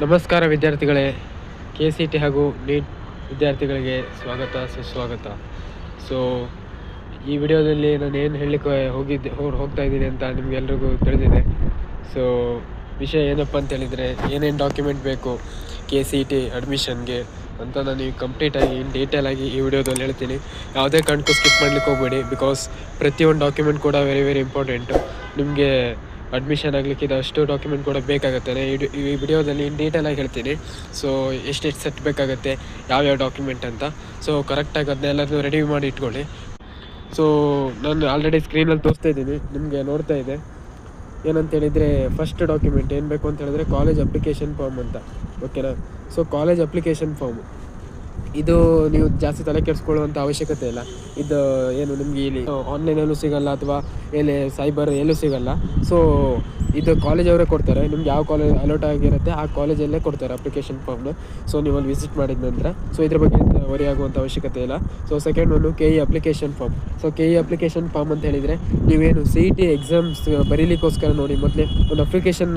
ನಮಸ್ಕಾರ ವಿದ್ಯಾರ್ಥಿಗಳೇ, KCET ಹಾಗೂ ನೀಟ್ ವಿದ್ಯಾರ್ಥಿಗಳಿಗೆ ಸ್ವಾಗತ ಸುಸ್ವಾಗತ. ಸೊ ಈ ವಿಡಿಯೋದಲ್ಲಿ ನಾನು ಏನು ಹೇಳಲಿಕ್ಕೆ ಹೋಗ್ತಾ ಇದ್ದೀನಿ ಅಂತ ನಿಮಗೆಲ್ರಿಗೂ ತಿಳಿದಿದೆ. ಸೊ ವಿಷಯ ಏನಪ್ಪ ಅಂತ ಹೇಳಿದರೆ, ಏನೇನು ಡಾಕ್ಯುಮೆಂಟ್ ಬೇಕು KCET ಅಡ್ಮಿಷನ್ಗೆ ಅಂತ ನಾನು ಈಗ ಕಂಪ್ಲೀಟಾಗಿ ಡೀಟೇಲಾಗಿ ಈ ವಿಡಿಯೋದಲ್ಲಿ ಹೇಳ್ತೀನಿ. ಯಾವುದೇ ಕಾರಣಕ್ಕೂ ಸ್ಕಿಪ್ ಮಾಡಲಿಕ್ಕೆ ಹೋಗಬೇಡಿ, ಬಿಕಾಸ್ ಪ್ರತಿಯೊಂದು ಡಾಕ್ಯುಮೆಂಟ್ ಕೂಡ ವೆರಿ ಇಂಪಾರ್ಟೆಂಟು. ನಿಮಗೆ ಅಡ್ಮಿಷನ್ ಆಗಲಿಕ್ಕೆ ಅಷ್ಟು ಡಾಕ್ಯುಮೆಂಟ್ ಕೂಡ ಬೇಕಾಗುತ್ತೆ. ಈ ವಿಡಿಯೋದಲ್ಲಿ ಡೀಟೇಲಾಗಿ ಹೇಳ್ತೀನಿ. ಸೊ ಎಷ್ಟೆಷ್ಟು ಸೆಟ್ ಬೇಕಾಗುತ್ತೆ, ಯಾವ್ಯಾವ ಡಾಕ್ಯುಮೆಂಟ್ ಅಂತ. ಸೊ ಕರೆಕ್ಟಾಗಿ ಅದನ್ನೆಲ್ಲರೂ ರೆಡಿ ಮಾಡಿ ಇಟ್ಕೊಳ್ಳಿ. ಸೊ ನಾನು ಆಲ್ರೆಡಿ ಸ್ಕ್ರೀನಲ್ಲಿ ತೋರಿಸ್ತಾ ಇದ್ದೀನಿ, ನಿಮಗೆ ನೋಡ್ತಾ ಇದೆ. ಏನಂತ ಹೇಳಿದರೆ, ಫಸ್ಟ್ ಡಾಕ್ಯುಮೆಂಟ್ ಏನು ಬೇಕು ಅಂತ ಹೇಳಿದ್ರೆ ಕಾಲೇಜ್ ಅಪ್ಲಿಕೇಶನ್ ಫಾರ್ಮ್ ಅಂತ, ಓಕೆನಾ. ಸೊ ಕಾಲೇಜ್ ಅಪ್ಲಿಕೇಶನ್ ಫಾರ್ಮ್ ಇದು ನೀವು ಜಾಸ್ತಿ ತಲೆ ಕೆಡಿಸ್ಕೊಳ್ಳುವಂಥ ಅವಶ್ಯಕತೆ ಇಲ್ಲ. ಇದು ಏನು ನಿಮಗೆ ಇಲ್ಲಿ ಆನ್ಲೈನಲ್ಲೂ ಸಿಗೋಲ್ಲ ಅಥವಾ ಎಲ್ಲಿ ಸೈಬರ್ ಎಲ್ಲೂ ಸಿಗೋಲ್ಲ. ಸೊ ಇದು ಕಾಲೇಜವರೇ ಕೊಡ್ತಾರೆ. ನಿಮ್ಗೆ ಯಾವ ಕಾಲೇಜ್ ಅಲೋಟ್ ಆಗಿರುತ್ತೆ ಆ ಕಾಲೇಜಲ್ಲೇ ಕೊಡ್ತಾರೆ ಅಪ್ಲಿಕೇಶನ್ ಫಾರ್ಮ್ನ. ಸೊ ನೀವು ಅಲ್ಲಿ ವಿಸಿಟ್ ಮಾಡಿದ ನಂತರ ಸೊ ಇದ್ರ ಬಗ್ಗೆ ವರಿ ಆಗುವಂಥ ಅವಶ್ಯಕತೆ ಇಲ್ಲ. ಸೊ ಸೆಕೆಂಡ್ ಒಂದು KE application form. So KE application form ಅಂತ ಹೇಳಿದರೆ, ನೀವೇನು CET ಎಕ್ಸಾಮ್ಸ್ ಬರೀಲಿಕ್ಕೋಸ್ಕರ ನೋಡಿ ಮೊದಲೇ ಒಂದು ಅಪ್ಲಿಕೇಶನ್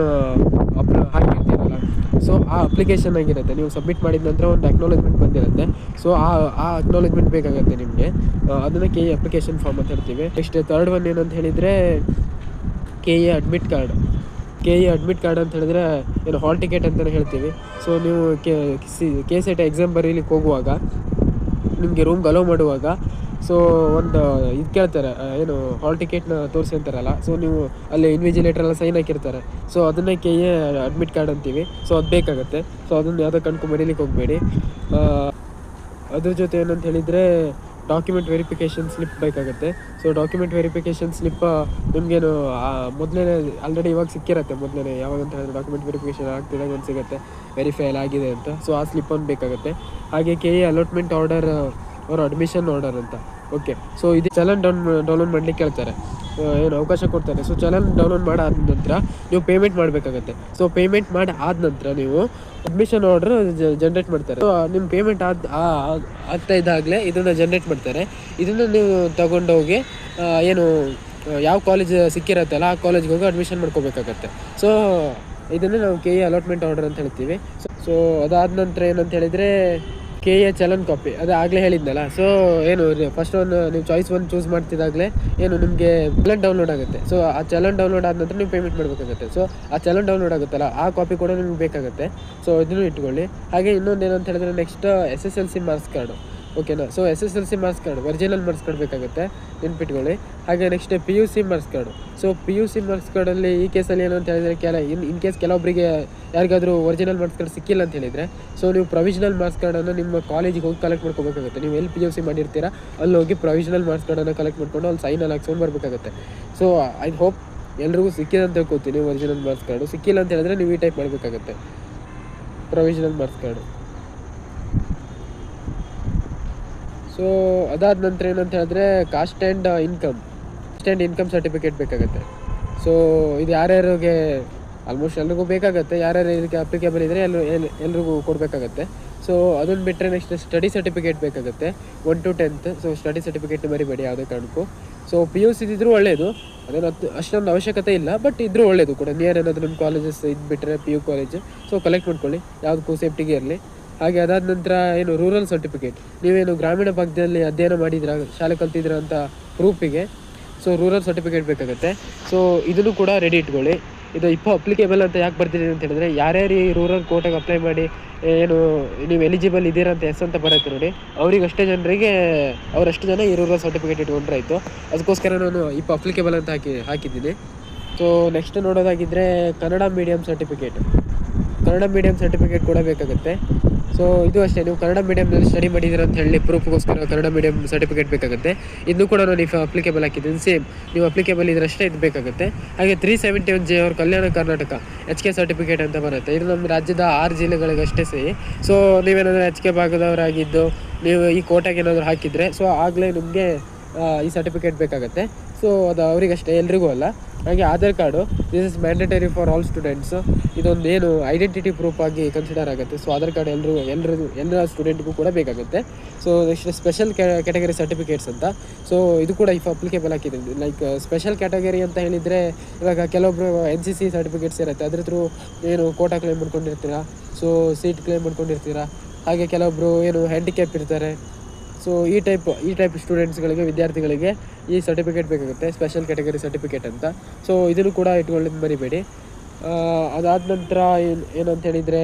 ಹಾಕಿರ್ತೀರಲ್ಲ, ಸೊ ಆ ಅಪ್ಲಿಕೇಶನ್ ಆಗಿರುತ್ತೆ. ನೀವು ಸಬ್ಮಿಟ್ ಮಾಡಿದ ನಂತರ ಒಂದು ಅಕ್ನಾಲೇಜ್ಮೆಂಟ್ ಬಂದಿರುತ್ತೆ. ಸೊ ಆ ಅಕ್ನಾಲೇಜ್ಮೆಂಟ್ ಬೇಕಾಗುತ್ತೆ ನಿಮಗೆ. ಅದನ್ನು KE ಅಪ್ಲಿಕೇಶನ್ ಫಾರ್ಮ್ ಅಂತ ಹೇಳ್ತೀವಿ. ನೆಕ್ಸ್ಟ್ ಥರ್ಡ್ ಒನ್ ಏನಂತ ಹೇಳಿದರೆ KE admit card. KE admit card ಅಂತ ಹೇಳಿದ್ರೆ ಏನು ಹಾಲ್ ಟಿಕೆಟ್ ಅಂತಲೇ ಹೇಳ್ತೀವಿ. ಸೊ ನೀವು KCET ಎಕ್ಸಾಮ್ ಬರೀಲಿಕ್ಕೆ ಹೋಗುವಾಗ ನಿಮಗೆ ರೂಮ್ಗೆ ಅಲೋ ಮಾಡುವಾಗ ಸೊ ಒಂದು ಇದು ಕೇಳ್ತಾರೆ, ಏನು ಹಾಲ್ ಟಿಕೆಟ್ನ ತೋರಿಸಿ ಅಂತಾರಲ್ಲ. ಸೊ ನೀವು ಅಲ್ಲಿ ಇನ್ವಿಜಿಲೇಟರೆಲ್ಲ ಸೈನ್ ಹಾಕಿರ್ತಾರೆ. ಸೊ ಅದನ್ನೇ KE ಅಡ್ಮಿಟ್ ಕಾರ್ಡ್ ಅಂತೀವಿ. ಸೊ ಅದು ಬೇಕಾಗುತ್ತೆ. ಸೊ ಅದನ್ನು ಯಾವುದೋ ಕಣ್ಕೊಂಡು ಬರೀಲಿಕ್ಕೆ ಹೋಗಬೇಡಿ. ಅದ್ರ ಜೊತೆ ಏನಂತ ಹೇಳಿದರೆ ಡಾಕ್ಯುಮೆಂಟ್ ವೆರಿಫಿಕೇಷನ್ ಸ್ಲಿಪ್ ಬೇಕಾಗುತ್ತೆ. ಸೊ ಡಾಕ್ಯುಮೆಂಟ್ ವೆರಿಫಿಕೇಷನ್ ಸ್ಲಿಪ್ ನಿಮಗೇನು ಮೊದಲೇ ಆಲ್ರೆಡಿ ಇವಾಗ ಸಿಕ್ಕಿರುತ್ತೆ. ಮೊದಲೇ ಯಾವಾಗ ಅಂತ ಹೇಳಿದ್ರೆ ಡಾಕ್ಯುಮೆಂಟ್ ವೆರಿಫಿಕೇಷನ್ ಆಗ್ತಿದಾಗ ಒಂದು ಸಿಗುತ್ತೆ, ವೆರಿಫೈ ಆಗಿದೆ ಅಂತ. ಸೊ ಆ ಸ್ಲಿಪ್ಪನ್ನು ಬೇಕಾಗುತ್ತೆ. ಹಾಗೆ KE ಅಲಾಟ್ಮೆಂಟ್ ಆರ್ಡರ್ ಅವ್ರ ಅಡ್ಮಿಷನ್ ಆರ್ಡರ್ ಅಂತ, ಓಕೆ. ಸೊ ಇದು ಚಲನ್ ಡೌನ್ಲೋಡ್ ಮಾಡಲಿಕ್ಕೆ ಹೇಳ್ತಾರೆ, ಏನು ಅವಕಾಶ ಕೊಡ್ತಾರೆ. ಸೊ ಚಲನ್ ಡೌನ್ಲೋಡ್ ಮಾಡಾದ ನಂತರ ನೀವು ಪೇಮೆಂಟ್ ಮಾಡಬೇಕಾಗತ್ತೆ. ಸೊ ಪೇಮೆಂಟ್ ಮಾಡಿ ಆದ ನಂತರ ನೀವು ಅಡ್ಮಿಷನ್ ಆರ್ಡರ್ ಜನ್ರೇಟ್ ಮಾಡ್ತಾರೆ. ಸೊ ನಿಮ್ಮ ಪೇಮೆಂಟ್ ಆಗ್ತಾ ಇದ್ದಾಗಲೇ ಇದನ್ನು ಜನ್ರೇಟ್ ಮಾಡ್ತಾರೆ. ಇದನ್ನು ನೀವು ತಗೊಂಡೋಗಿ ಏನು ಯಾವ ಕಾಲೇಜ್ ಸಿಕ್ಕಿರತ್ತಲ್ಲ ಆ ಕಾಲೇಜ್ಗೆ ಹೋಗಿ ಅಡ್ಮಿಷನ್ ಮಾಡ್ಕೋಬೇಕಾಗತ್ತೆ. ಸೊ ಇದನ್ನು ನಾವು KE ಅಲಾಟ್ಮೆಂಟ್ ಆರ್ಡರ್ ಅಂತ ಹೇಳ್ತೀವಿ. ಸೊ ಅದಾದ ನಂತರ ಏನಂತ ಹೇಳಿದರೆ KE ಚಲನ್ ಕಾಪಿ, ಅದು ಆಗಲೇ ಹೇಳಿದ್ನಲ್ಲ. ಸೊ ಏನು ಫಸ್ಟ್ ಒಂದು ನೀವು ಚಾಯ್ಸ್ ಒಂದು ಚೂಸ್ ಮಾಡ್ತಿದ್ದಾಗಲೇ ಏನು ನಿಮಗೆ ಚಲನ್ ಡೌನ್ಲೋಡ್ ಆಗುತ್ತೆ. ಸೊ ಆ ಚಲನ್ ಡೌನ್ಲೋಡ್ ಆದ ನಂತರ ನೀವು ಪೇಮೆಂಟ್ ಮಾಡಬೇಕಾಗುತ್ತೆ. ಸೊ ಆ ಚಲನ್ ಡೌನ್ಲೋಡ್ ಆಗುತ್ತಲ್ಲ ಆ ಕಾಪಿ ಕೂಡ ನಿಮ್ಗೆ ಬೇಕಾಗುತ್ತೆ. ಸೊ ಇದನ್ನು ಇಟ್ಕೊಳ್ಳಿ. ಹಾಗೆ ಇನ್ನೊಂದು ಏನಂತ ಹೇಳಿದ್ರೆ ನೆಕ್ಸ್ಟ್ SSLC ಮಾರ್ಕ್ಸ್ ಕಾರ್ಡು, ಓಕೆನಾ. So SSLC marks card, original marks card ಬೇಕಾಗುತ್ತೆ, ನೆನ್ಪಿಟ್ಕೊಳ್ಳಿ. ಹಾಗೆ next PUC marks card. So PUC marks ಕಾರ್ಡಲ್ಲಿ ಈ ಕೇಸಲ್ಲಿ ಏನು ಅಂತ ಹೇಳಿದರೆ ಇನ್ ಕೇಸ್ ಕೆಲವೊಬ್ಬರಿಗೆ ಯಾರಿಗಾದರೂ ಒರಿಜಿನಲ್ ಮಾರ್ಕ್ಸ್ ಕಾರ್ಡ್ ಸಿಕ್ಕಿಲ್ಲ ಅಂತ ಹೇಳಿದರೆ, ಸೊ ನೀವು ಪ್ರೊವಿಷನಲ್ ಮಾರ್ಕ್ಸ್ ಕಾರ್ಡನ್ನು ನಿಮ್ಮ ಕಾಲೇಜಿಗೆ ಹೋಗಿ ಕಲೆಕ್ಟ್ ಮಾಡ್ಕೋಬೇಕಾಗುತ್ತೆ. ನೀವು ಎಲ್ಲಿ PUC ಮಾಡಿರ್ತೀರಾ ಅಲ್ಲಿ ಹೋಗಿ ಪ್ರೊವಿಷನಲ್ ಮಾರ್ಕ್ಸ್ ಕಾರ್ಡನ್ನು ಕಲೆಕ್ಟ್ ಮಾಡ್ಕೊಂಡು ಅಲ್ಲಿ ಸೈನಲ್ಲಿ ಹಾಕ್ಸ್ಕೊಂಡು ಬರಬೇಕಾಗುತ್ತೆ. ಸೊ ಐ ಹೋಪ್ ಎಲ್ರಿಗೂ ಸಿಕ್ಕಿದೆ ಅಂತ ತಿಳ್ಕೊತೀನಿ ಒರಿಜಿನಲ್ ಮಾರ್ಕ್ಸ್ ಕಾರ್ಡು. ಸಿಕ್ಕಿಲ್ಲ ಅಂತ ಹೇಳಿದ್ರೆ ನೀವು ಈ ಟೈಪ್ ಮಾಡಬೇಕಾಗುತ್ತೆ, ಪ್ರೊವಿಷನಲ್ ಮಾರ್ಕ್ಸ್ ಕಾರ್ಡು. ಸೊ ಅದಾದ ನಂತರ ಏನಂತ ಹೇಳಿದ್ರೆ ಕಾಸ್ಟ್ ಆ್ಯಂಡ್ ಇನ್ಕಮ್ ಸರ್ಟಿಫಿಕೇಟ್ ಬೇಕಾಗುತ್ತೆ. ಸೊ ಇದು ಯಾರ್ಯಾರಿಗೆ ಆಲ್ಮೋಸ್ಟ್ ಎಲ್ರಿಗೂ ಬೇಕಾಗುತ್ತೆ. ಯಾರ್ಯಾರು ಇದಕ್ಕೆ ಅಪ್ಲಿಕೇಬಲ್ ಇದ್ದರೆ ಎಲ್ರಿಗೂ ಕೊಡಬೇಕಾಗತ್ತೆ. ಸೊ ಅದನ್ನು ಬಿಟ್ಟರೆ ನೆಕ್ಸ್ಟ್ ಸ್ಟಡಿ ಸರ್ಟಿಫಿಕೇಟ್ ಬೇಕಾಗುತ್ತೆ 1 to 10th. So study certificate ಮರಿಬೇಡಿ ಯಾವುದೇ ಕಾರಣಕ್ಕೂ. ಸೊ PUC ಇದ್ದರೂ ಒಳ್ಳೆಯದು, ಅದೇನು ಅಷ್ಟೊಂದು ಅವಶ್ಯಕತೆ ಇಲ್ಲ, ಬಟ್ ಇದ್ರೂ ಒಳ್ಳೆಯದು ಕೂಡ. ನಿಯರ್ ಏನಾದರೂ ನಿಮ್ಮ ಕಾಲೇಜಸ್ ಇದು ಬಿಟ್ಟರೆ PU ಕಾಲೇಜು, ಸೊ ಕಲೆಕ್ಟ್ ಮಾಡ್ಕೊಳ್ಳಿ, ಯಾವುದಕ್ಕೂ ಸೇಫ್ಟಿಗೆ ಇರಲಿ. ಹಾಗೆ ಅದಾದ ನಂತರ ಏನು ರೂರಲ್ ಸರ್ಟಿಫಿಕೇಟ್, ನೀವೇನು ಗ್ರಾಮೀಣ ಭಾಗದಲ್ಲಿ ಅಧ್ಯಯನ ಮಾಡಿದ್ರ, ಶಾಲೆ ಕಲ್ತಿದ್ರ ಅಂತ ಪ್ರೂಫಿಗೆ ಸೊ ರೂರಲ್ ಸರ್ಟಿಫಿಕೇಟ್ ಬೇಕಾಗುತ್ತೆ. ಸೊ ಇದನ್ನು ಕೂಡ ರೆಡಿ ಇಟ್ಕೊಳ್ಳಿ. ಇದು ಅಪ್ಲಿಕೇಬಲ್ ಅಂತ ಯಾಕೆ ಬರ್ತಿದೆ ಅಂತ ಹೇಳಿದ್ರೆ, ಯಾರ್ಯಾರು ಈ ರೂರಲ್ ಕೋಟಾಗೆ ಅಪ್ಲೈ ಮಾಡಿ ಏನು ನೀವು ಎಲಿಜಿಬಲ್ ಇದ್ದೀರಾ ಅಂತ ಅಂತ ಬರುತ್ತೆ ನೋಡಿ, ಅವರಿಗಷ್ಟೇ ಜನರಿಗೆ ಅವರಷ್ಟು ಜನ ಈ ರೂರಲ್ ಸರ್ಟಿಫಿಕೇಟ್ ಇಟ್ಕೊಂಡ್ರೆ ಆಯಿತು. ಅದಕ್ಕೋಸ್ಕರ ನಾನು ಅಪ್ಲಿಕೇಬಲ್ ಅಂತ ಹಾಕಿದ್ದೀನಿ. ಸೊ ನೆಕ್ಸ್ಟ್ ನೋಡೋದಾಗಿದ್ದರೆ ಕನ್ನಡ ಮೀಡಿಯಮ್ ಸರ್ಟಿಫಿಕೇಟ್ ಕೂಡ ಬೇಕಾಗುತ್ತೆ. ಸೊ ಇದು ಅಷ್ಟೇ, ನೀವು ಕನ್ನಡ ಮೀಡಿಯಮ್ನಲ್ಲಿ ಸ್ಟಡಿ ಮಾಡಿದ್ದೀರ ಅಂತ ಹೇಳಿ ಪ್ರೂಫ್ಗೋಸ್ಕರ ಕನ್ನಡ ಮೀಡಿಯಮ್ ಸರ್ಟಿಫಿಕೇಟ್ ಬೇಕಾಗುತ್ತೆ. ಇದನ್ನು ಕೂಡ ನಾನು ಅಪ್ಲಿಕೇಬಲ್ ಹಾಕಿದ್ದೀನಿ. ಸೇಮ್ ನೀವು ಅಪ್ಲಿಕೇಬಲ್ ಇದ್ರಷ್ಟೇ ಇದು ಬೇಕಾಗುತ್ತೆ. ಹಾಗೆ 371J ಅವ್ರ ಕಲ್ಯಾಣ ಕರ್ನಾಟಕ HK ಸರ್ಟಿಫಿಕೇಟ್ ಅಂತ ಬರುತ್ತೆ. ಇದು ನಮ್ಮ ರಾಜ್ಯದ 6 ಜಿಲ್ಲೆಗಳಿಗೆ ಅಷ್ಟೇ ಸಹಿ. ಸೊ ನೀವೇನಾದರೂ HK ಭಾಗದವರಾಗಿದ್ದು ನೀವು ಈ ಕೋಟಾಗೆ ಏನಾದರೂ ಹಾಕಿದರೆ ಸೊ ಆಗಲೇ ನಿಮಗೆ ಈ ಸರ್ಟಿಫಿಕೇಟ್ ಬೇಕಾಗುತ್ತೆ. ಸೊ ಅದು ಅವರಿಗಷ್ಟೇ, ಎಲ್ರಿಗೂ ಅಲ್ಲ. ಹಾಗೆ Aadhaar card this is mandatory for all students. ಇದೊಂದು ಏನು ಐಡೆಂಟಿಟಿ ಪ್ರೂಫ್ ಆಗಿ ಕನ್ಸಿಡರ್ ಆಗುತ್ತೆ. ಸೊ ಆಧಾರ್ ಕಾರ್ಡ್ ಎಲ್ಲ ಸ್ಟೂಡೆಂಟ್ಗೂ ಕೂಡ ಬೇಕಾಗುತ್ತೆ. So next special category certificates ಅಂತ. ಸೊ ಇದು ಕೂಡ ಇಫ್ ಅಪ್ಲಿಕೇಬಲ್ ಆಗಿದೆ. ಲೈಕ್ ಸ್ಪೆಷಲ್ ಕ್ಯಾಟಗರಿ ಅಂತ ಹೇಳಿದರೆ ಇವಾಗ ಕೆಲವೊಬ್ರು NCC ಸರ್ಟಿಫಿಕೇಟ್ಸ್ ಇರುತ್ತೆ, ಅದ್ರ ಥ್ರೂ ಏನು ಕೋಟಾ ಕ್ಲೈಮ್ ಮಾಡ್ಕೊಂಡಿರ್ತೀರಾ, ಸೊ ಸೀಟ್ ಕ್ಲೈಮ್ ಮಾಡ್ಕೊಂಡಿರ್ತೀರಾ. ಹಾಗೆ ಕೆಲವೊಬ್ರು ಏನು ಹ್ಯಾಂಡಿಕ್ಯಾಪ್ ಇರ್ತಾರೆ. ಸೊ ಈ ಟೈಪ್ ಸ್ಟೂಡೆಂಟ್ಸ್ಗಳಿಗೆ, ವಿದ್ಯಾರ್ಥಿಗಳಿಗೆ ಈ ಸರ್ಟಿಫಿಕೇಟ್ ಬೇಕಾಗುತ್ತೆ, ಸ್ಪೆಷಲ್ ಕ್ಯಾಟಗರಿ ಸರ್ಟಿಫಿಕೇಟ್ ಅಂತ. ಸೊ ಇದನ್ನು ಕೂಡ ಇಟ್ಕೊಳ್ಳೋದು ಮರಿಬೇಡಿ. ಅದಾದ ನಂತರ ಏನಂತ ಹೇಳಿದರೆ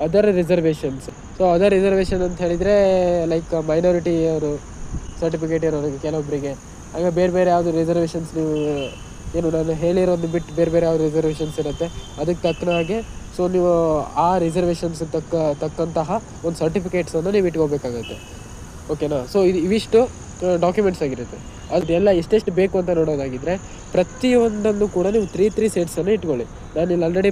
other reservations. So other reservation ಅಂತ ಹೇಳಿದರೆ ಲೈಕ್ ಮೈನಾರಿಟಿ ಅವರು ಸರ್ಟಿಫಿಕೇಟ್ ಇರೋರಿಗೆ ಕೆಲವೊಬ್ಬರಿಗೆ, ಹಾಗೆ ಬೇರೆ ಯಾವುದು ರಿಸರ್ವೇಷನ್ಸ್ ನೀವು ಏನು ನಾನು ಹೇಳಿರೋದು ಬಿಟ್ಟು ಬೇರೆ ಯಾವುದು ರಿಸರ್ವೇಷನ್ಸ್ ಇರುತ್ತೆ ಅದಕ್ಕೆ ತಕ್ಕನ ಹಾಗೆ ಸೊ ನೀವು ಆ ರಿಸರ್ವೇಷನ್ಸ್ ತಕ್ಕಂತಹ ಒಂದು ಸರ್ಟಿಫಿಕೇಟ್ಸನ್ನು ನೀವು ಇಟ್ಕೋಬೇಕಾಗುತ್ತೆ. ಓಕೆನಾ? ಸೊ ಇವಿಷ್ಟು ಡಾಕ್ಯುಮೆಂಟ್ಸ್ ಆಗಿರುತ್ತೆ. ಅದೆಲ್ಲ ಎಷ್ಟೆಷ್ಟು ಬೇಕು ಅಂತ ನೋಡೋದಾಗಿದ್ದರೆ ಪ್ರತಿಯೊಂದನ್ನು ಕೂಡ ನೀವು 3 ಸೆಟ್ಸನ್ನು ಇಟ್ಕೊಳ್ಳಿ. ನಾನು ಇಲ್ಲಿ ಆಲ್ರೆಡಿ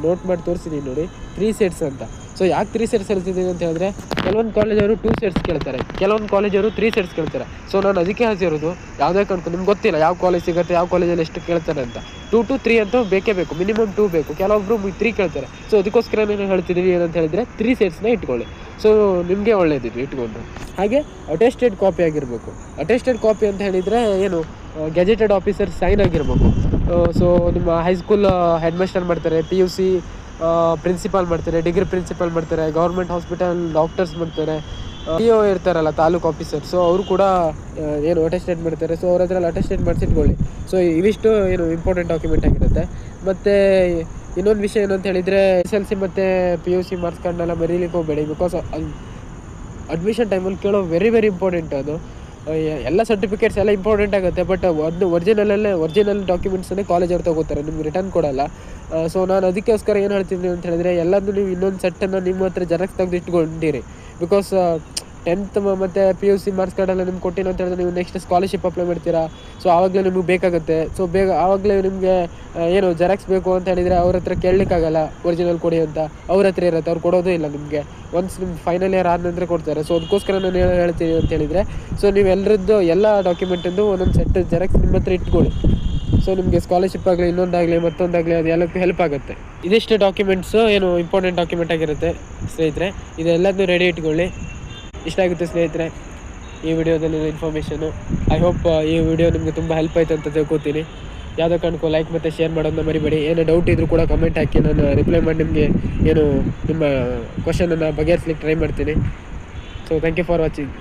ನೋಟ್ ಮಾಡಿ ತೋರಿಸಿದ್ದೀನಿ ನೋಡಿ, 3 ಸೆಟ್ಸ್ ಅಂತ. ಸೊ ಯಾಕೆ 3 ಸೆಟ್ಸ್ ಹೇಳ್ತಿದ್ದೀನಿ ಅಂತ ಹೇಳಿದ್ರೆ ಕೆಲವೊಂದು ಕಾಲೇಜವರು 2 ಸೆಟ್ಸ್ ಕೇಳ್ತಾರೆ, ಕೆಲವೊಂದು ಕಾಲೇಜವರು 3 ಸೆಟ್ಸ್ ಕೇಳ್ತಾರೆ. ಸೊ ನಾನು ಅದಕ್ಕೆ ಹೇಳ್ತಿರೋದು ಯಾವುದೇ ಕಾರಣಕ್ಕೂ ನಿಮ್ಗೆ ಗೊತ್ತಿಲ್ಲ ಯಾವ ಕಾಲೇಜ್ ಸಿಗುತ್ತೆ, ಯಾವ ಕಾಲೇಜಲ್ಲಿ ಎಷ್ಟು ಕೇಳ್ತಾರೆ ಅಂತ. 2 to 3 ಅಂತೂ ಬೇಕೇ ಬೇಕು, ಮಿನಿಮಮ್ 2 ಬೇಕು. ಕೆಲವೊಬ್ಬರು 3 ಕೇಳ್ತಾರೆ. ಸೊ ಅದಕ್ಕೋಸ್ಕರ ನಾನು ಹೇಳ್ತಿದ್ದೀನಿ ಏನಂತ ಹೇಳಿದರೆ 3 ಸೆಟ್ಸ್ನ ಇಟ್ಕೊಳ್ಳಿ. ಸೊ ನಿಮಗೆ ಒಳ್ಳೆಯದಿದ್ದು ಇಟ್ಕೊಂಡು. ಹಾಗೆ ಅಟೆಸ್ಟೆಡ್ ಕಾಪಿ ಆಗಿರಬೇಕು. ಅಟೆಸ್ಟೆಡ್ ಕಾಪಿ ಅಂತ ಹೇಳಿದರೆ ಏನು ಗೆಜೆಟೆಡ್ ಆಫೀಸರ್ ಸೈನ್ ಆಗಿರಬೇಕು. ಸೊ ನಿಮ್ಮ ಹೈಸ್ಕೂಲ್ ಹೆಡ್ ಮಾಸ್ಟರ್ ಮಾಡ್ತಾರೆ, PUC ಪ್ರಿನ್ಸಿಪಾಲ್ ಮಾಡ್ತಾರೆ, ಡಿಗ್ರಿ ಪ್ರಿನ್ಸಿಪಾಲ್ ಮಾಡ್ತಾರೆ, ಗೌರ್ಮೆಂಟ್ ಹಾಸ್ಪಿಟಲ್ ಡಾಕ್ಟರ್ಸ್ ಮಾಡ್ತಾರೆ, PO ಇರ್ತಾರಲ್ಲ ತಾಲೂಕು ಆಫೀಸರ್, ಸೊ ಅವರು ಕೂಡ ಏನು ಅಟೆಸ್ಟೆಡ್ ಮಾಡ್ತಾರೆ. ಸೊ ಅವ್ರ ಹತ್ರ ಅಟೆಸ್ಟೆಡ್ ಮಾಡಿಸಿಟ್ಕೊಳ್ಳಿ. ಸೊ ಇವಿಷ್ಟು ಏನು ಇಂಪಾರ್ಟೆಂಟ್ ಡಾಕ್ಯುಮೆಂಟ್ ಆಗಿರುತ್ತೆ. ಮತ್ತು ಇನ್ನೊಂದು ವಿಷಯ ಏನಂತ ಹೇಳಿದರೆ SLC ಮತ್ತು PUC ಮಾರ್ಕ್ಸ್ ಕಾರ್ಡ್ನೆಲ್ಲ ಮರೀಲಿಕ್ಕೆ ಹೋಗಬೇಡಿ. ಬಿಕಾಸ್ ಅಡ್ಮಿಷನ್ ಟೈಮಲ್ಲಿ ಕೇಳೋ ವೆರಿ ಇಂಪಾರ್ಟೆಂಟ್ ಅದು. ಎಲ್ಲ ಸರ್ಟಿಫಿಕೇಟ್ಸ್ ಎಲ್ಲ ಇಂಪಾರ್ಟೆಂಟ್ ಆಗುತ್ತೆ, ಬಟ್ ಒಂದು ಒರಿಜಿನಲ್ ಡಾಕ್ಯುಮೆಂಟ್ಸನ್ನೇ ಕಾಲೇಜ್ ಅವ್ರು ತೊಗೋತಾರೆ, ನಿಮ್ಗೆ ರಿಟರ್ನ್ ಕೊಡೋಲ್ಲ. ಸೊ ನಾನು ಅದಕ್ಕೋಸ್ಕರ ಏನು ಹೇಳ್ತೀನಿ ಅಂತ ಹೇಳಿದರೆ ಎಲ್ಲದೂ ನೀವು ಇನ್ನೊಂದು ಸೆಟ್ಟನ್ನು ನಿಮ್ಮ ಹತ್ರ ಜೆರಾಕ್ಸ್ ತೆಗೆದು ಇಟ್ಕೊಂಡಿರಿ. ಬಿಕಾಸ್ 10th ಮತ್ತು PUC ಮಾರ್ಕ್ಸ್ ಕಾರ್ಡೆಲ್ಲ ನಿಮ್ಗೆ ಕೊಟ್ಟಿನ ಅಂತ ಹೇಳಿದ್ರೆ ನೀವು ನೆಕ್ಸ್ಟ್ ಸ್ಕಾಲರ್ಶಿಪ್ ಅಪ್ಲೈ ಮಾಡ್ತೀರಾ. ಸೊ ಆವಾಗಲೇ ನಿಮಗೆ ಬೇಕಾಗುತ್ತೆ. ಸೊ ಆವಾಗಲೇ ನಿಮಗೆ ಏನು ಜೆರಾಕ್ಸ್ ಬೇಕು ಅಂತ ಹೇಳಿದರೆ ಅವ್ರ ಹತ್ರ ಕೇಳಲಿಕ್ಕಾಗಲ್ಲ ಒರಿಜಿನಲ್ ಕೊಡಿ ಅಂತ. ಅವ್ರ ಹತ್ರ ಇರುತ್ತೆ, ಅವ್ರು ಕೊಡೋದೇ ಇಲ್ಲ ನಿಮಗೆ. ಒನ್ಸ್ ನಿಮ್ಮ ಫೈನಲ್ ಇಯರ್ ಆದ ನಂತರ ಕೊಡ್ತಾರೆ. ಸೊ ಅದಕ್ಕೋಸ್ಕರ ನಾನು ಹೇಳ್ತೀನಿ ಅಂತ ಹೇಳಿದರೆ ಸೊ ನೀವೆಲ್ಲರದ್ದು ಎಲ್ಲ ಡಾಕ್ಯುಮೆಂಟಿಂದು ಒಂದೊಂದು ಸೆಟ್ ಜೆರಾಕ್ಸ್ ನಿಮ್ಮ ಹತ್ರ ಇಟ್ಕೊಳ್ಳಿ. ಸೊ ನಿಮಗೆ ಸ್ಕಾಲರ್ಶಿಪ್ ಆಗಲಿ, ಇನ್ನೊಂದಾಗಲಿ, ಮತ್ತೊಂದಾಗಲಿ, ಅದು ಎಲ್ಲಕ್ಕೂ ಹೆಲ್ಪ್ ಆಗುತ್ತೆ. ಇದಿಷ್ಟು ಡಾಕ್ಯುಮೆಂಟ್ಸು ಏನು ಇಂಪಾರ್ಟೆಂಟ್ ಡಾಕ್ಯುಮೆಂಟ್ ಆಗಿರುತ್ತೆ ಸ್ನೇಹಿತರೆ. ಇದೆಲ್ಲದನ್ನೂ ರೆಡಿ ಇಟ್ಕೊಳ್ಳಿ. ಇಷ್ಟ ಆಗುತ್ತೆ ಸ್ನೇಹಿತರೆ ಈ ವಿಡಿಯೋದಲ್ಲಿರೋ ಇನ್ಫಾರ್ಮೇಷನು. ಐ ಹೋಪ್ ಈ ವಿಡಿಯೋ ನಿಮಗೆ ತುಂಬ ಹೆಲ್ಪ್ ಆಯಿತು ಅಂತ ತಿಳ್ಕೊತೀನಿ. ಯಾವುದೇ ಕಾರಣಕ್ಕೂ ಲೈಕ್ ಮತ್ತು ಶೇರ್ ಮಾಡೋದನ್ನ ಮರಿಬೇಡಿ. ಏನೋ ಡೌಟ್ ಇದ್ದರೂ ಕೂಡ ಕಮೆಂಟ್ ಹಾಕಿ, ನಾನು ರಿಪ್ಲೈ ಮಾಡಿ ನಿಮಗೆ ಏನು ನಿಮ್ಮ ಕ್ವಶನನ್ನು ಬಗೆಹರಿಸ್ಲಿಕ್ಕೆ ಟ್ರೈ ಮಾಡ್ತೀನಿ. So thank you for watching.